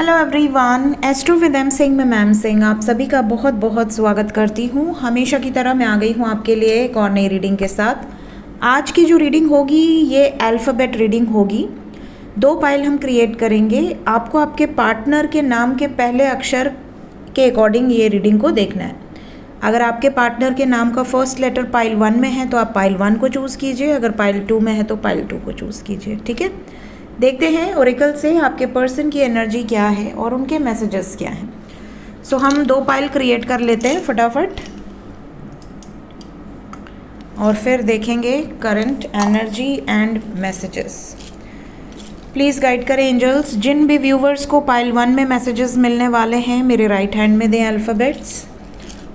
Hello everyone, astro with M Singh में ma'am Singh आप सभी का बहुत बहुत स्वागत करती हूँ। हमेशा की तरह मैं आ गई हूँ आपके लिए एक और नई रीडिंग के साथ। आज की जो रीडिंग होगी ये अल्फ़ाबेट रीडिंग होगी। 2 पाइल हम क्रिएट करेंगे। आपको आपके पार्टनर के नाम के पहले अक्षर के अकॉर्डिंग ये रीडिंग को देखना है। अगर आपके पार्टनर के नाम का फर्स्ट लेटर पाइल 1 में है तो आप पाइल 1 को चूज़ कीजिए, अगर पाइल 2 में है तो पाइल 2 को चूज़ कीजिए। ठीक है, देखते हैं ओरेकल से आपके पर्सन की एनर्जी क्या है और उनके मैसेजेस क्या हैं। सो हम 2 पाइल क्रिएट कर लेते हैं फटाफट और फिर देखेंगे current energy and messages. Please guide करें एंजल्स। जिन भी व्यूवर्स को पाइल 1 में मैसेजेस मिलने वाले हैं मेरे राइट हैंड में दें अल्फ़ाबेट्स,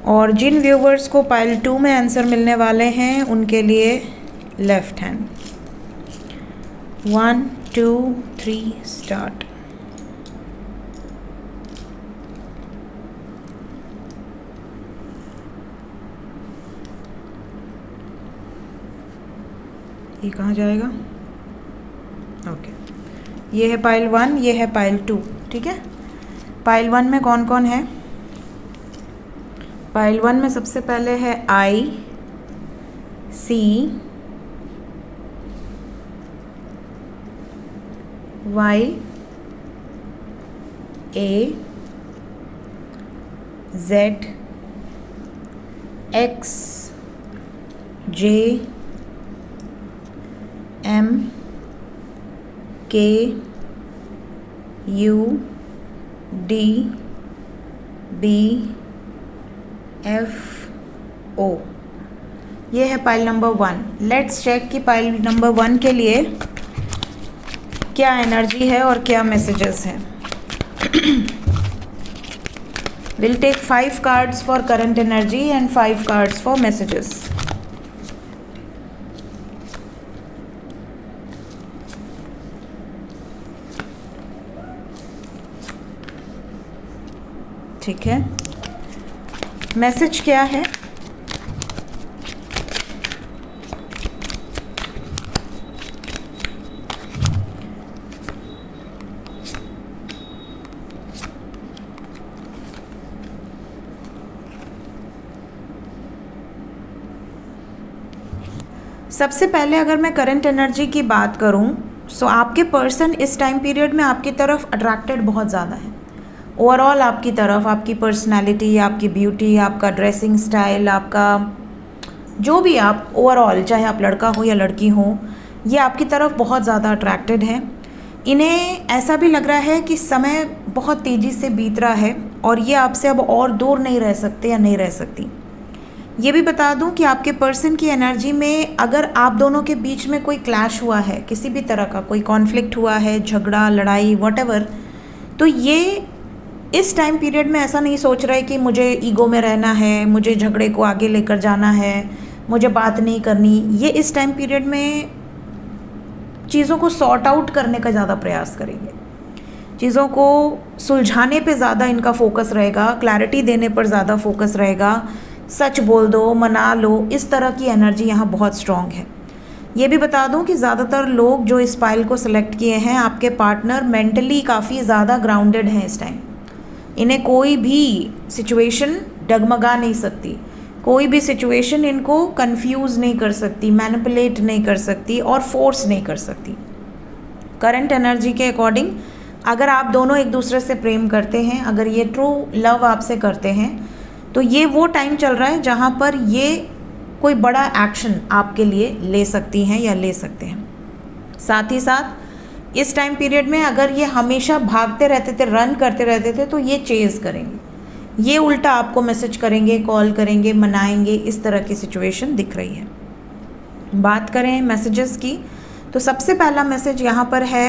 और जिन व्यूवर्स को पाइल 2 में आंसर मिलने वाले हैं उनके लिए लेफ्ट हैंड। 1 2 3 स्टार्ट। ये कहाँ जाएगा? ओके, ये है पाइल 1, ये है पाइल 2। ठीक है, पाइल 1 में कौन कौन है? पाइल 1 में सबसे पहले है आई, सी, वाई, ए, जेड, एक्स, जे, एम, के, यू, डी, बी, एफ, ओ। ये है पाइल नंबर 1। लेट्स चेक कि पाइल नंबर 1 के लिए क्या एनर्जी है और क्या मैसेजेस हैं। Will take 5 cards for current energy and 5 cards for messages. ठीक है, मैसेज क्या है? सबसे पहले अगर मैं करंट एनर्जी की बात करूं सो आपके पर्सन इस टाइम पीरियड में आपकी तरफ अट्रैक्टेड बहुत ज़्यादा है। ओवरऑल आपकी तरफ, आपकी पर्सनालिटी, आपकी ब्यूटी, आपका ड्रेसिंग स्टाइल, आपका जो भी आप ओवरऑल, चाहे आप लड़का हो या लड़की हो, ये आपकी तरफ बहुत ज़्यादा अट्रैक्टेड है। इन्हें ऐसा भी लग रहा है कि समय बहुत तेज़ी से बीत रहा है और ये आपसे अब और दूर नहीं रह सकते या नहीं रह सकती। ये भी बता दूं कि आपके पर्सन की एनर्जी में अगर आप दोनों के बीच में कोई क्लैश हुआ है, किसी भी तरह का कोई कॉन्फ्लिक्ट हुआ है, झगड़ा, लड़ाई, व्हाटएवर, तो ये इस टाइम पीरियड में ऐसा नहीं सोच रहा है कि मुझे ईगो में रहना है, मुझे झगड़े को आगे लेकर जाना है, मुझे बात नहीं करनी। ये इस टाइम पीरियड में चीज़ों को सॉर्ट आउट करने का ज़्यादा प्रयास करेंगे, चीज़ों को सुलझाने पे ज़्यादा इनका फोकस रहेगा, क्लैरिटी देने पर ज़्यादा फोकस रहेगा। सच बोल दो, मना लो, इस तरह की एनर्जी यहाँ बहुत स्ट्रॉन्ग है। ये भी बता दूँ कि ज़्यादातर लोग जो इस पाइल को सिलेक्ट किए हैं, आपके पार्टनर मेंटली काफ़ी ज़्यादा ग्राउंडेड हैं इस टाइम। इन्हें कोई भी सिचुएशन डगमगा नहीं सकती, कोई भी सिचुएशन इनको कंफ्यूज नहीं कर सकती, मैनिपुलेट नहीं कर सकती और फोर्स नहीं कर सकती। करंट एनर्जी के अकॉर्डिंग अगर आप दोनों एक दूसरे से प्रेम करते हैं, अगर ये ट्रू लव आपसे करते हैं, तो ये वो टाइम चल रहा है जहाँ पर ये कोई बड़ा एक्शन आपके लिए ले सकती हैं या ले सकते हैं। साथ ही साथ इस टाइम पीरियड में अगर ये हमेशा भागते रहते थे, रन करते रहते थे, तो ये चेज़ करेंगे, ये उल्टा आपको मैसेज करेंगे, कॉल करेंगे, मनाएंगे, इस तरह की सिचुएशन दिख रही है। बात करें मैसेजेस की तो सबसे पहला मैसेज यहाँ पर है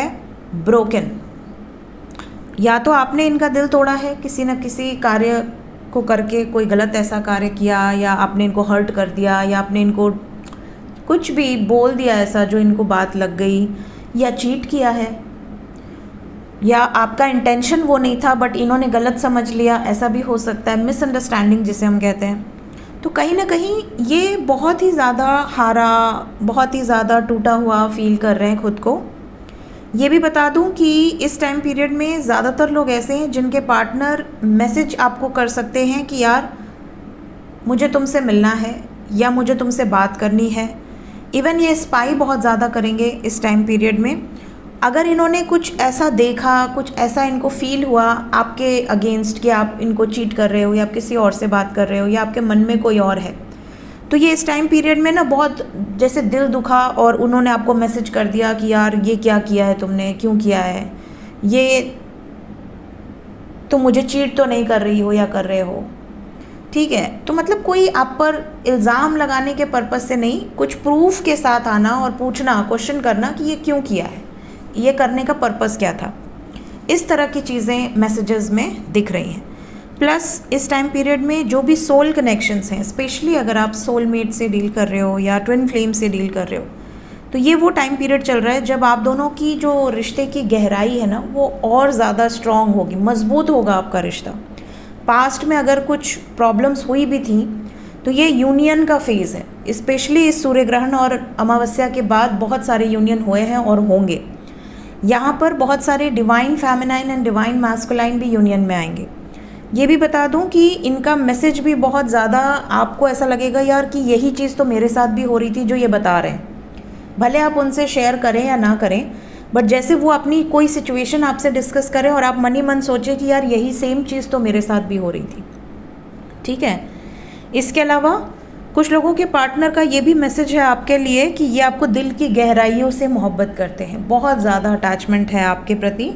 ब्रोकन। या तो आपने इनका दिल तोड़ा है किसी न किसी कार्य को करके, कोई गलत ऐसा कार्य किया, या आपने इनको हर्ट कर दिया, या आपने इनको कुछ भी बोल दिया ऐसा जो इनको बात लग गई, या चीट किया है, या आपका इंटेंशन वो नहीं था बट इन्होंने गलत समझ लिया, ऐसा भी हो सकता है। मिसअंडरस्टैंडिंग जिसे हम कहते हैं। तो कहीं ना कहीं ये बहुत ही ज़्यादा हारा, बहुत ही ज़्यादा टूटा हुआ फील कर रहे हैं खुद को। ये भी बता दूं कि इस टाइम पीरियड में ज़्यादातर लोग ऐसे हैं जिनके पार्टनर मैसेज आपको कर सकते हैं कि यार मुझे तुमसे मिलना है या मुझे तुमसे बात करनी है। इवन ये स्पाई बहुत ज़्यादा करेंगे इस टाइम पीरियड में। अगर इन्होंने कुछ ऐसा देखा, कुछ ऐसा इनको फील हुआ आपके अगेंस्ट कि आप इनको चीट कर रहे हो या आप किसी और से बात कर रहे हो या आपके मन में कोई और है, तो ये इस टाइम पीरियड में ना बहुत जैसे दिल दुखा और उन्होंने आपको मैसेज कर दिया कि यार ये क्या किया है तुमने, क्यों किया है, ये तुम मुझे चीट तो नहीं कर रही हो या कर रहे हो, ठीक है। तो मतलब कोई आप पर इल्ज़ाम लगाने के पर्पज़ से नहीं, कुछ प्रूफ के साथ आना और पूछना, क्वेश्चन करना कि ये क्यों किया है, ये करने का पर्पज़ क्या था। इस तरह की चीज़ें मैसेजेस में दिख रही हैं। प्लस इस टाइम पीरियड में जो भी सोल कनेक्शंस हैं, स्पेशली अगर आप सोलमेट से डील कर रहे हो या ट्विन फ्लेम से डील कर रहे हो, तो ये वो टाइम पीरियड चल रहा है जब आप दोनों की जो रिश्ते की गहराई है ना वो और ज़्यादा स्ट्रॉन्ग होगी, मजबूत होगा आपका रिश्ता। पास्ट में अगर कुछ प्रॉब्लम्स हुई भी थी तो ये यूनियन का फेज़ है। स्पेशली इस सूर्य ग्रहण और अमावस्या के बाद बहुत सारे यूनियन हुए हैं और होंगे। यहाँ पर बहुत सारे divine feminine and divine masculine भी यूनियन में आएंगे। ये भी बता दूं कि इनका मैसेज भी बहुत ज़्यादा आपको ऐसा लगेगा यार कि यही चीज़ तो मेरे साथ भी हो रही थी जो ये बता रहे हैं। भले आप उनसे शेयर करें या ना करें, बट जैसे वो अपनी कोई सिचुएशन आपसे डिस्कस करें और आप मन ही मन सोचें कि यार यही सेम चीज़ तो मेरे साथ भी हो रही थी, ठीक है। इसके अलावा कुछ लोगों के पार्टनर का ये भी मैसेज है आपके लिए कि ये आपको दिल की गहराइयों से मोहब्बत करते हैं, बहुत ज़्यादा अटैचमेंट है आपके प्रति।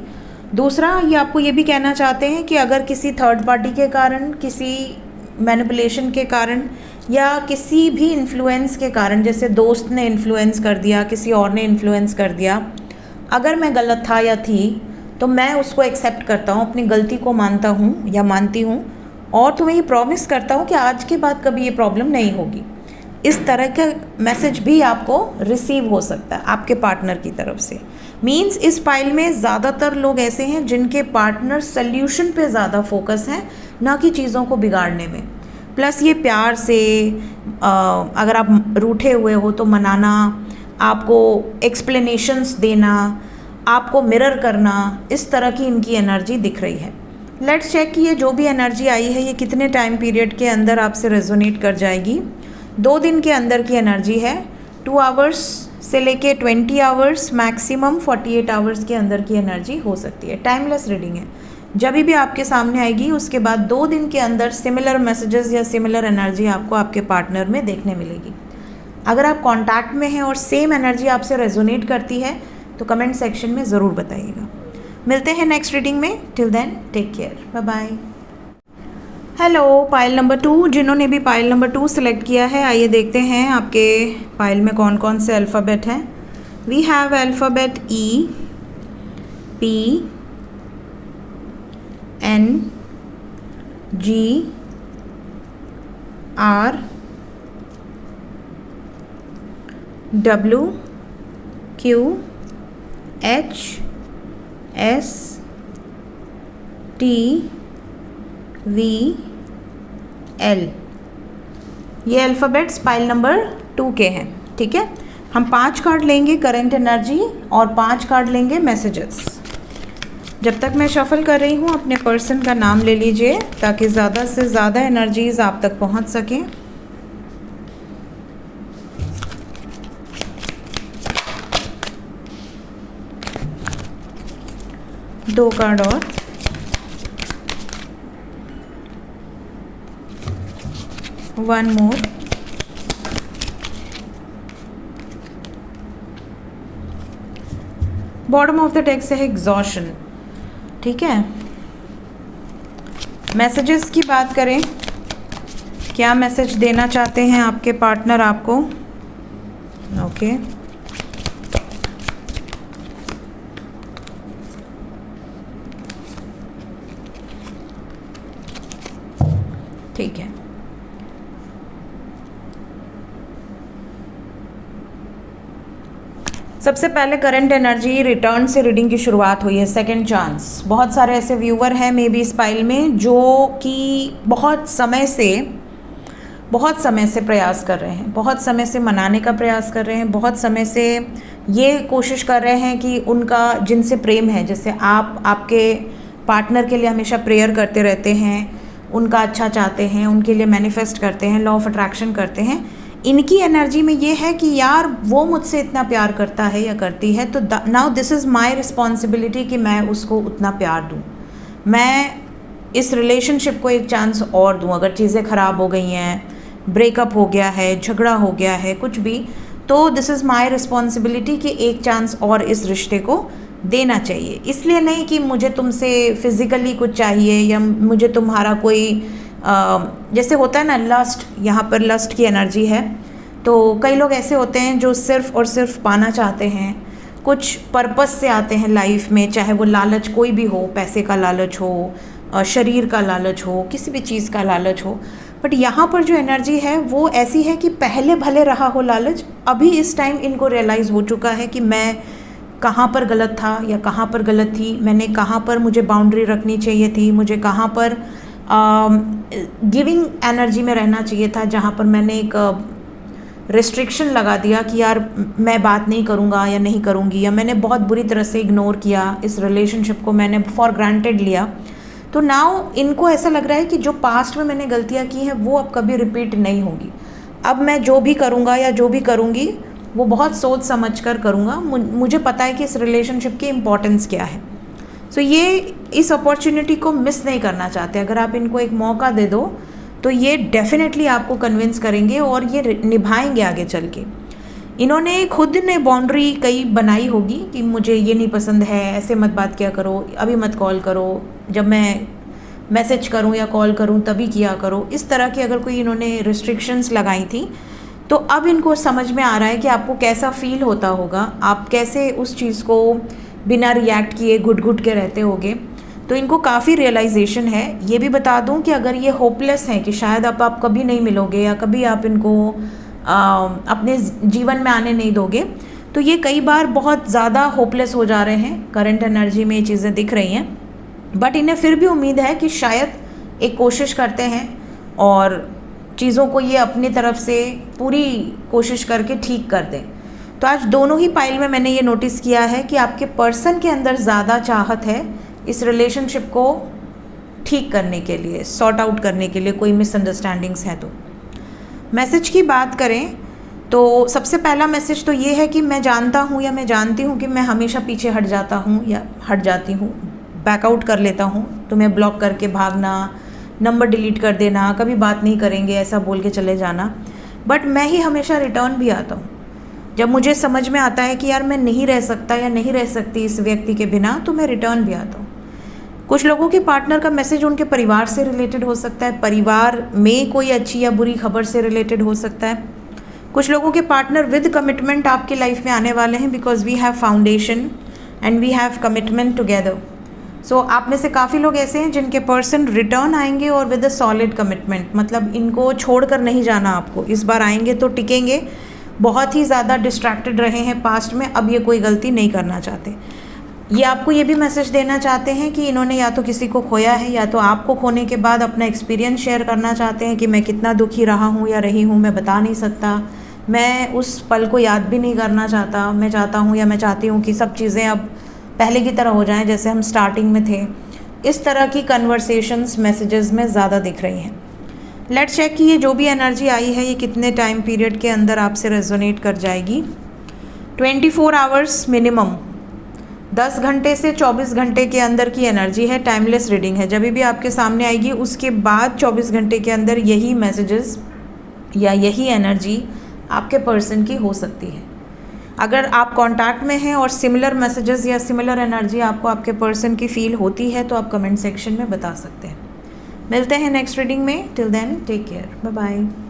दूसरा, ये आपको ये भी कहना चाहते हैं कि अगर किसी थर्ड पार्टी के कारण, किसी मैनिपुलेशन के कारण या किसी भी इन्फ्लुएंस के कारण, जैसे दोस्त ने इन्फ्लुएंस कर दिया, किसी और ने इन्फ्लुएंस कर दिया, अगर मैं गलत था या थी तो मैं उसको एक्सेप्ट करता हूँ, अपनी गलती को मानता हूँ या मानती हूँ और तुम्हें ये प्रॉमिस करता हूँ कि आज के बाद कभी ये प्रॉब्लम नहीं होगी। इस तरह का मैसेज भी आपको रिसीव हो सकता है आपके पार्टनर की तरफ से। मींस इस फाइल में ज़्यादातर लोग ऐसे हैं जिनके पार्टनर सल्यूशन पे ज़्यादा फोकस हैं, ना कि चीज़ों को बिगाड़ने में। प्लस ये प्यार से अगर आप रूठे हुए हो तो मनाना, आपको एक्सप्लेनेशंस देना, आपको मिरर करना, इस तरह की इनकी एनर्जी दिख रही है। लेट्स चेक कि ये जो भी एनर्जी आई है ये कितने टाइम पीरियड के अंदर आपसे रेजोनेट कर जाएगी। 2 दिन के अंदर की एनर्जी है। 2 आवर्स से लेके 20 आवर्स, मैक्सिमम 48 आवर्स के अंदर की एनर्जी हो सकती है। टाइमलेस रीडिंग है, जब भी आपके सामने आएगी उसके बाद 2 दिन के अंदर सिमिलर मैसेजेस या सिमिलर एनर्जी आपको आपके पार्टनर में देखने मिलेगी। अगर आप कांटेक्ट में हैं और सेम एनर्जी आपसे रेजोनेट करती है तो कमेंट सेक्शन में ज़रूर बताइएगा। मिलते हैं नेक्स्ट रीडिंग में। Till then take care, bye bye. Hello, pile number 2, जिन्होंने भी पाइल नंबर 2 सिलेक्ट किया है, आइए देखते हैं आपके पाइल में कौन कौन से अल्फ़ाबेट हैं। We have alphabet E, P, N, G, R, W, Q, H, S, T, V, L. ये अल्फ़ाबेट्स पाइल नंबर 2 के हैं, ठीक है। हम 5 कार्ड लेंगे करंट एनर्जी और 5 कार्ड लेंगे मैसेजेस। जब तक मैं शफल कर रही हूँ अपने पर्सन का नाम ले लीजिए ताकि ज़्यादा से ज़्यादा एनर्जीज आप तक पहुँच सकें। दो कार्ड और, one more, bottom of the deck से है एग्जॉशन, ठीक है। मैसेजेस की बात करें, क्या मैसेज देना चाहते हैं आपके पार्टनर आपको, ओके। ठीक है, सबसे पहले करंट एनर्जी रिटर्न से रीडिंग की शुरुआत हुई है, सेकंड चांस। बहुत सारे ऐसे व्यूवर हैं मे बी इस पाइल में जो कि बहुत समय से बहुत समय से प्रयास कर रहे हैं, बहुत समय से मनाने का प्रयास कर रहे हैं, बहुत समय से ये कोशिश कर रहे हैं कि उनका जिनसे प्रेम है, जैसे आप आपके पार्टनर के लिए हमेशा प्रेयर करते रहते हैं, उनका अच्छा चाहते हैं, उनके लिए मैनिफेस्ट करते हैं, लॉ ऑफ अट्रैक्शन करते हैं, इनकी एनर्जी में ये है कि यार वो मुझसे इतना प्यार करता है या करती है, तो now this is my responsibility कि मैं उसको उतना प्यार दूँ, मैं इस रिलेशनशिप को एक चांस और दूँ। अगर चीज़ें ख़राब हो गई हैं, ब्रेकअप हो गया है, झगड़ा हो गया है, कुछ भी, तो दिस इज़ माय रिस्पॉन्सिबिलिटी कि एक चांस और इस रिश्ते को देना चाहिए। इसलिए नहीं कि मुझे तुमसे फिज़िकली कुछ चाहिए या मुझे तुम्हारा कोई जैसे होता है ना लस्ट, यहाँ पर लस्ट की एनर्जी है, तो कई लोग ऐसे होते हैं जो सिर्फ़ और सिर्फ पाना चाहते हैं, कुछ पर्पस से आते हैं लाइफ में, चाहे वो लालच कोई भी हो, पैसे का लालच हो, शरीर का लालच हो, किसी भी चीज़ का लालच हो। बट यहाँ पर जो एनर्जी है वो ऐसी है कि पहले भले रहा हो लालच, अभी इस टाइम इनको रियलाइज़ हो चुका है कि मैं कहाँ पर गलत था या कहाँ पर गलत थी, मैंने कहाँ पर मुझे बाउंड्री रखनी चाहिए थी, मुझे कहाँ पर गिविंग एनर्जी में रहना चाहिए था, जहाँ पर मैंने एक रिस्ट्रिक्शन लगा दिया कि यार मैं बात नहीं करूँगा या नहीं करूँगी, या मैंने बहुत बुरी तरह से इग्नोर किया इस रिलेशनशिप को, मैंने फॉर ग्रांटेड लिया। तो नाउ इनको ऐसा लग रहा है कि जो पास्ट में मैंने गलतियाँ की हैं वो अब कभी रिपीट नहीं होगी। अब मैं जो भी करूँगा या जो भी करूँगी वो बहुत सोच समझ कर करूँगा, मुझे पता है कि इस रिलेशनशिप की इम्पोर्टेंस क्या है। सो ये इस अपॉर्चुनिटी को मिस नहीं करना चाहते। अगर आप इनको एक मौका दे दो तो ये डेफिनेटली आपको कन्विंस करेंगे और ये निभाएंगे आगे चल के। इन्होंने खुद ने बाउंड्री कई बनाई होगी कि मुझे ये नहीं पसंद है, ऐसे मत बात किया करो, अभी मत कॉल करो, जब मैं मैसेज करूं या कॉल करूं तभी किया करो। इस तरह की अगर कोई इन्होंने रिस्ट्रिक्शंस लगाई थी, तो अब इनको समझ में आ रहा है कि आपको कैसा फील होता होगा, आप कैसे उस चीज़ को बिना रिएक्ट किए घुट घुट के रहते होगे। तो इनको काफ़ी रियलाइजेशन है। ये भी बता दूं कि अगर ये होपलेस हैं कि शायद अब आप कभी नहीं मिलोगे या कभी आप इनको अपने जीवन में आने नहीं दोगे, तो ये कई बार बहुत ज़्यादा होपलेस हो जा रहे हैं। करंट एनर्जी में ये चीज़ें दिख रही हैं, बट इन्हें फिर भी उम्मीद है कि शायद एक कोशिश करते हैं और चीज़ों को ये अपनी तरफ से पूरी कोशिश करके ठीक कर दें। तो आज दोनों ही पाइल में मैंने ये नोटिस किया है कि आपके पर्सन के अंदर ज़्यादा चाहत है इस रिलेशनशिप को ठीक करने के लिए, सॉर्ट आउट करने के लिए, कोई मिसअंडरस्टैंडिंग्स हैं तो। मैसेज की बात करें तो सबसे पहला मैसेज तो ये है कि मैं जानता हूँ या मैं जानती हूँ कि मैं हमेशा पीछे हट जाता हूँ या हट जाती हूँ, बैकआउट कर लेता हूँ। तुम्हें ब्लॉक करके भागना, नंबर डिलीट कर देना, कभी बात नहीं करेंगे ऐसा बोल के चले जाना, बट मैं ही हमेशा रिटर्न भी आता हूँ। जब मुझे समझ में आता है कि यार मैं नहीं रह सकता या नहीं रह सकती इस व्यक्ति के बिना, तो मैं रिटर्न भी आता हूँ। कुछ लोगों के पार्टनर का मैसेज उनके परिवार से रिलेटेड हो सकता है, परिवार में कोई अच्छी या बुरी खबर से रिलेटेड हो सकता है। कुछ लोगों के पार्टनर विद कमिटमेंट आपकी लाइफ में आने वाले हैं, because we have foundation and we have commitment together. So आप में से काफ़ी लोग ऐसे हैं जिनके पर्सन रिटर्न आएंगे और विद अ सॉलिड कमिटमेंट, मतलब इनको छोड़कर नहीं जाना आपको, इस बार आएंगे तो टिकेंगे। बहुत ही ज़्यादा डिस्ट्रैक्टेड रहे हैं पास्ट में, अब ये कोई गलती नहीं करना चाहते। ये आपको ये भी मैसेज देना चाहते हैं कि इन्होंने या तो किसी को खोया है या तो आपको खोने के बाद अपना एक्सपीरियंस शेयर करना चाहते हैं कि मैं कितना दुखी रहा हूँ या रही हूँ, मैं बता नहीं सकता, मैं उस पल को याद भी नहीं करना चाहता, मैं चाहता हूँ या मैं चाहती हूँ कि सब चीज़ें अब पहले की तरह हो जाएं जैसे हम स्टार्टिंग में थे। इस तरह की कन्वर्सेशंस मैसेजेस में ज़्यादा दिख रही हैं। लेट्स चेक कि ये जो भी एनर्जी आई है ये कितने टाइम पीरियड के अंदर आपसे रेजोनेट कर जाएगी। 24 आवर्स मिनिमम, 10 घंटे से 24 घंटे के अंदर की एनर्जी है। टाइमलेस रीडिंग है, जब भी आपके सामने आएगी उसके बाद 24 घंटे के अंदर यही मैसेजेस या यही एनर्जी आपके पर्सन की हो सकती है। अगर आप कांटेक्ट में हैं और सिमिलर मैसेजेस या सिमिलर एनर्जी आपको आपके पर्सन की फील होती है तो आप कमेंट सेक्शन में बता सकते हैं। मिलते हैं नेक्स्ट रीडिंग में। Till then take care, bye bye.